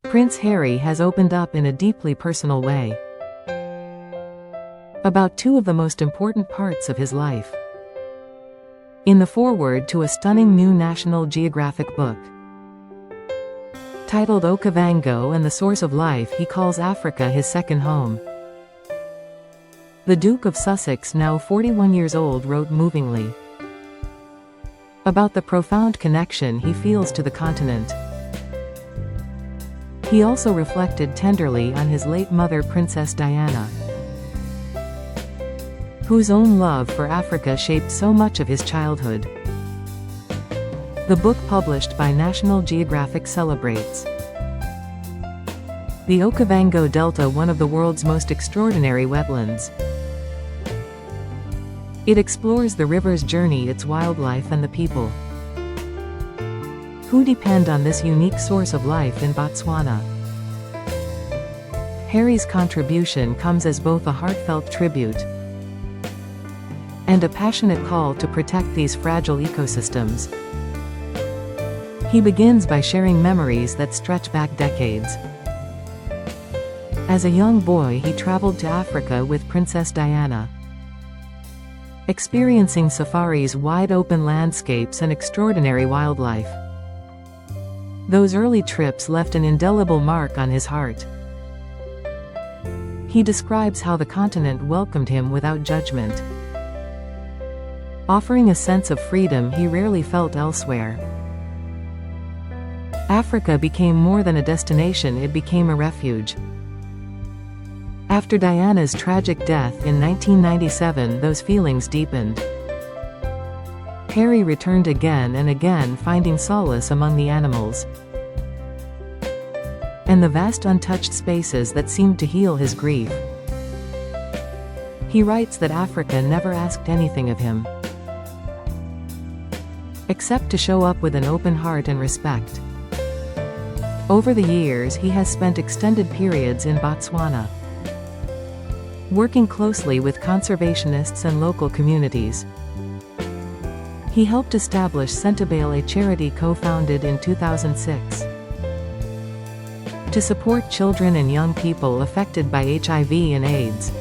Prince Harry has opened up in a deeply personal way about two of the most important parts of his life. In the foreword to a stunning new National Geographic book titled Okavango and the Source of Life, he calls Africa his second home. The Duke of Sussex, now 41 years old, wrote movingly about the profound connection he feels to the continent. He also reflected tenderly on his late mother, Princess Diana, whose own love for Africa shaped so much of his childhood. The book, published by National Geographic, celebrates the Okavango Delta, one of the world's most extraordinary wetlands. It explores the river's journey, its wildlife, and the people who depend on this unique source of life in Botswana. Harry's contribution comes as both a heartfelt tribute and a passionate call to protect these fragile ecosystems. He begins by sharing memories that stretch back decades. As a young boy, he traveled to Africa with Princess Diana, experiencing safaris, wide-open landscapes, and extraordinary wildlife. Those early trips left an indelible mark on his heart. He describes how the continent welcomed him without judgment, offering a sense of freedom he rarely felt elsewhere. Africa became more than a destination, it became a refuge. After Diana's tragic death in 1997, those feelings deepened. Harry returned again and again, finding solace among the animals and the vast untouched spaces that seemed to heal his grief. He writes that Africa never asked anything of him except to show up with an open heart and respect. Over the years, he has spent extended periods in Botswana, working closely with conservationists and local communities. He helped establish Sentebale, a charity co-founded in 2006 to support children and young people affected by HIV and AIDS.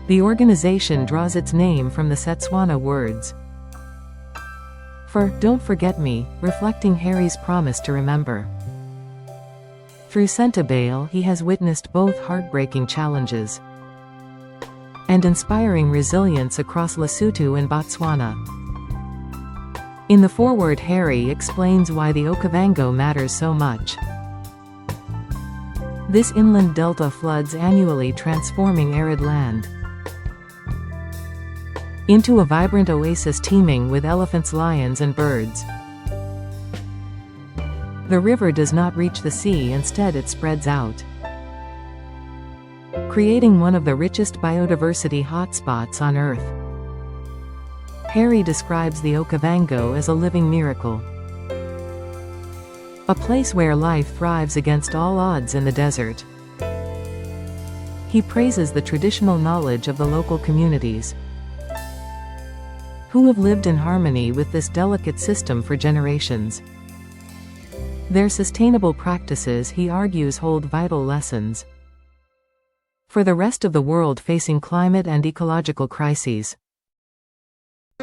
The organization draws its name from the Setswana words for "Don't Forget Me," reflecting Harry's promise to remember. Through Sentebale, he has witnessed both heartbreaking challenges and inspiring resilience across Lesotho and Botswana. In the foreword, Harry explains why the Okavango matters so much. This inland delta floods annually, transforming arid land into a vibrant oasis teeming with elephants, lions, and birds. The river does not reach the sea, instead it spreads out, creating one of the richest biodiversity hotspots on Earth. Harry describes the Okavango as a living miracle, a place where life thrives against all odds in the desert. He praises the traditional knowledge of the local communities, who have lived in harmony with this delicate system for generations. Their sustainable practices, he argues, hold vital lessons for the rest of the world facing climate and ecological crises.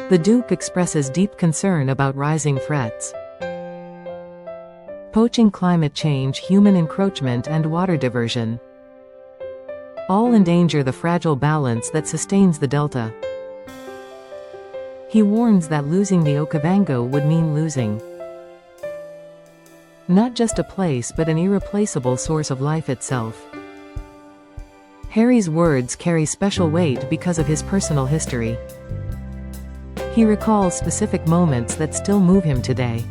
The Duke expresses deep concern about rising threats: poaching, climate change, human encroachment, and water diversion. All endanger the fragile balance that sustains the delta. He warns that losing the Okavango would mean losing not just a place, but an irreplaceable source of life itself. Harry's words carry special weight because of his personal history. He recalls specific moments that still move him today.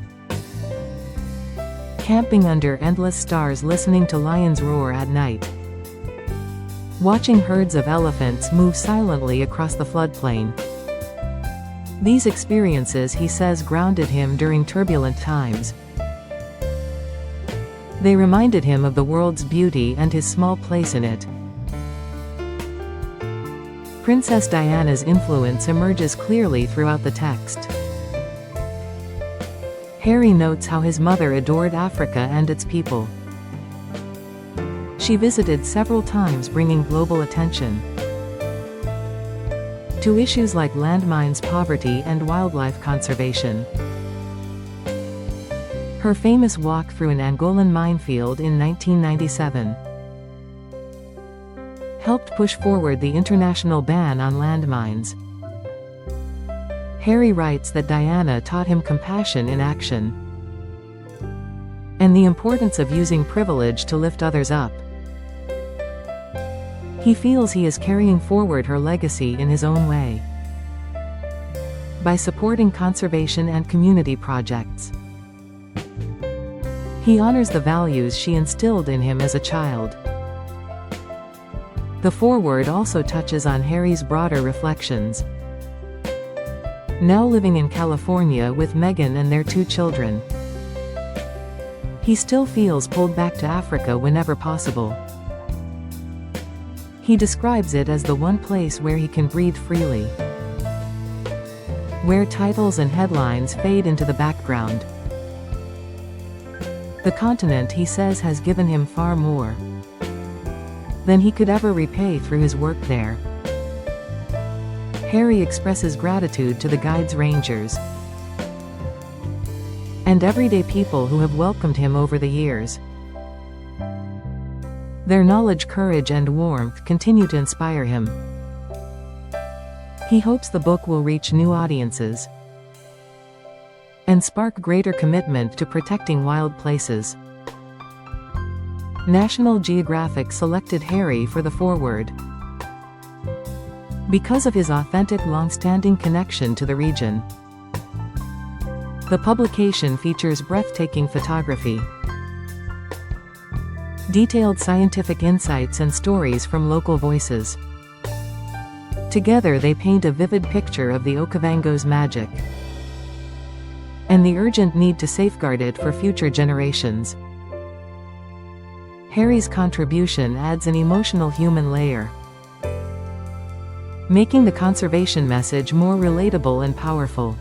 Camping under endless stars, listening to lions roar at night, watching herds of elephants move silently across the floodplain. These experiences, he says, grounded him during turbulent times. They reminded him of the world's beauty and his small place in it. Princess Diana's influence emerges clearly throughout the text. Harry notes how his mother adored Africa and its people. She visited several times, bringing global attention to issues like landmines, poverty, and wildlife conservation. Her famous walk through an Angolan minefield in 1997 helped push forward the international ban on landmines. Harry writes that Diana taught him compassion in action and the importance of using privilege to lift others up. He feels he is carrying forward her legacy in his own way by supporting conservation and community projects. He honors the values she instilled in him as a child. The foreword also touches on Harry's broader reflections. Now living in California with Meghan and their 2 children, he still feels pulled back to Africa whenever possible. He describes it as the one place where he can breathe freely, where titles and headlines fade into the background. The continent, he says, has given him far more than he could ever repay through his work there. Harry expresses gratitude to the guides, rangers, and everyday people who have welcomed him over the years. Their knowledge, courage, and warmth continue to inspire him. He hopes the book will reach new audiences and spark greater commitment to protecting wild places. National Geographic selected Harry for the foreword because of his authentic, long-standing connection to the region. The publication features breathtaking photography, detailed scientific insights, and stories from local voices. Together they paint a vivid picture of the Okavango's magic and the urgent need to safeguard it for future generations. Harry's contribution adds an emotional human layer, making the conservation message more relatable and powerful.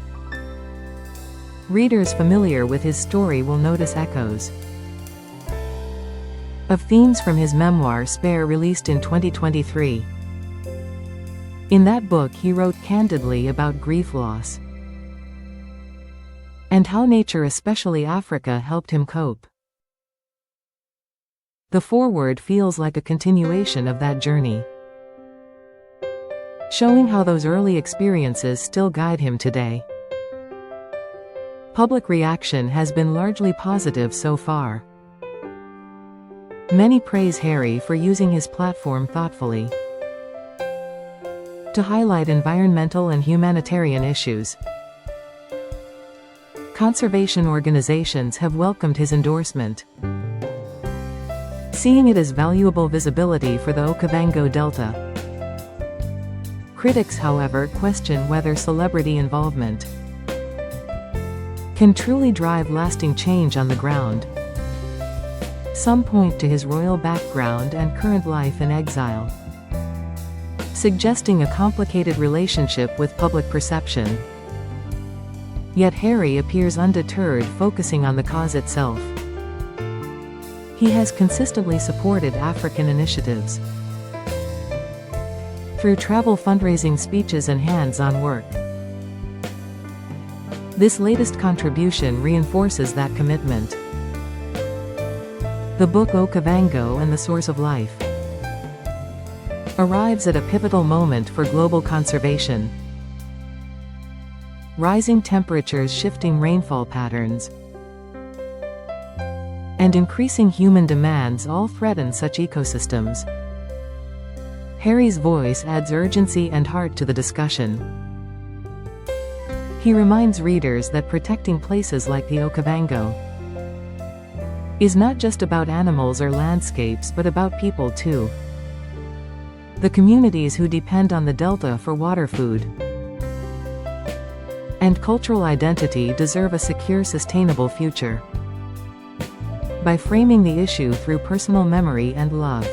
Readers familiar with his story will notice echoes of themes from his memoir Spare, released in 2023. In that book he wrote candidly about grief, loss, and how nature, especially Africa, helped him cope. The foreword feels like a continuation of that journey, showing how those early experiences still guide him today. Public reaction has been largely positive so far. Many praise Harry for using his platform thoughtfully to highlight environmental and humanitarian issues. Conservation organizations have welcomed his endorsement, seeing it as valuable visibility for the Okavango Delta. Critics, however, question whether celebrity involvement can truly drive lasting change on the ground. Some point to his royal background and current life in exile, suggesting a complicated relationship with public perception. Yet Harry appears undeterred, focusing on the cause itself. He has consistently supported African initiatives through travel, fundraising, speeches, and hands-on work. This latest contribution reinforces that commitment. The book Okavango and the Source of Life arrives at a pivotal moment for global conservation. Rising temperatures, shifting rainfall patterns, and increasing human demands all threaten such ecosystems. Harry's voice adds urgency and heart to the discussion. He reminds readers that protecting places like the Okavango is not just about animals or landscapes, but about people too. The communities who depend on the delta for water, food, and cultural identity deserve a secure, sustainable future. By framing the issue through personal memory and love,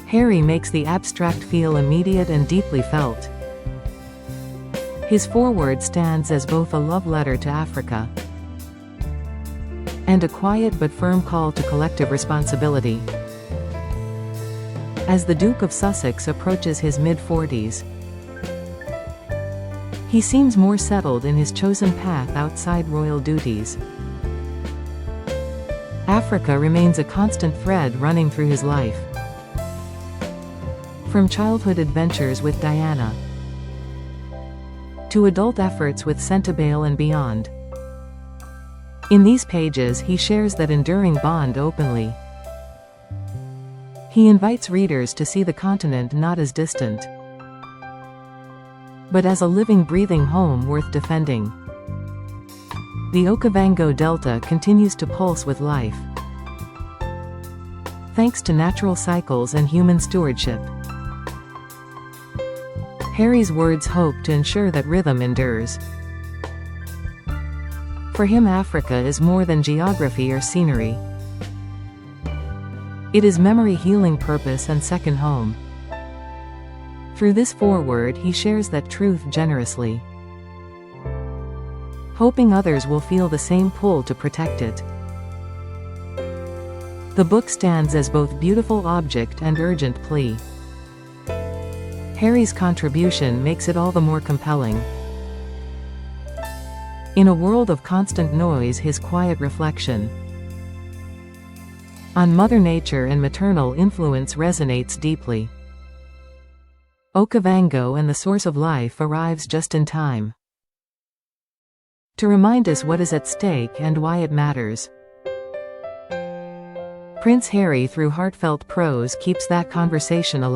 Harry makes the abstract feel immediate and deeply felt. His foreword stands as both a love letter to Africa and a quiet but firm call to collective responsibility. As the Duke of Sussex approaches his mid-40s, he seems more settled in his chosen path outside royal duties. Africa remains a constant thread running through his life. From childhood adventures with Diana to adult efforts with Centibale and beyond. In these pages he shares that enduring bond openly. He invites readers to see the continent not as distant, but as a living, breathing home worth defending. The Okavango Delta continues to pulse with life, thanks to natural cycles and human stewardship. Harry's words hope to ensure that rhythm endures. For him, Africa is more than geography or scenery. It is memory, healing, purpose, and second home. Through this foreword he shares that truth generously, hoping others will feel the same pull to protect it. The book stands as both beautiful object and urgent plea. Harry's contribution makes it all the more compelling. In a world of constant noise, his quiet reflection on Mother Nature and maternal influence resonates deeply. Okavango and the Source of Life arrives just in time to remind us what is at stake and why it matters. Prince Harry, through heartfelt prose, keeps that conversation alive.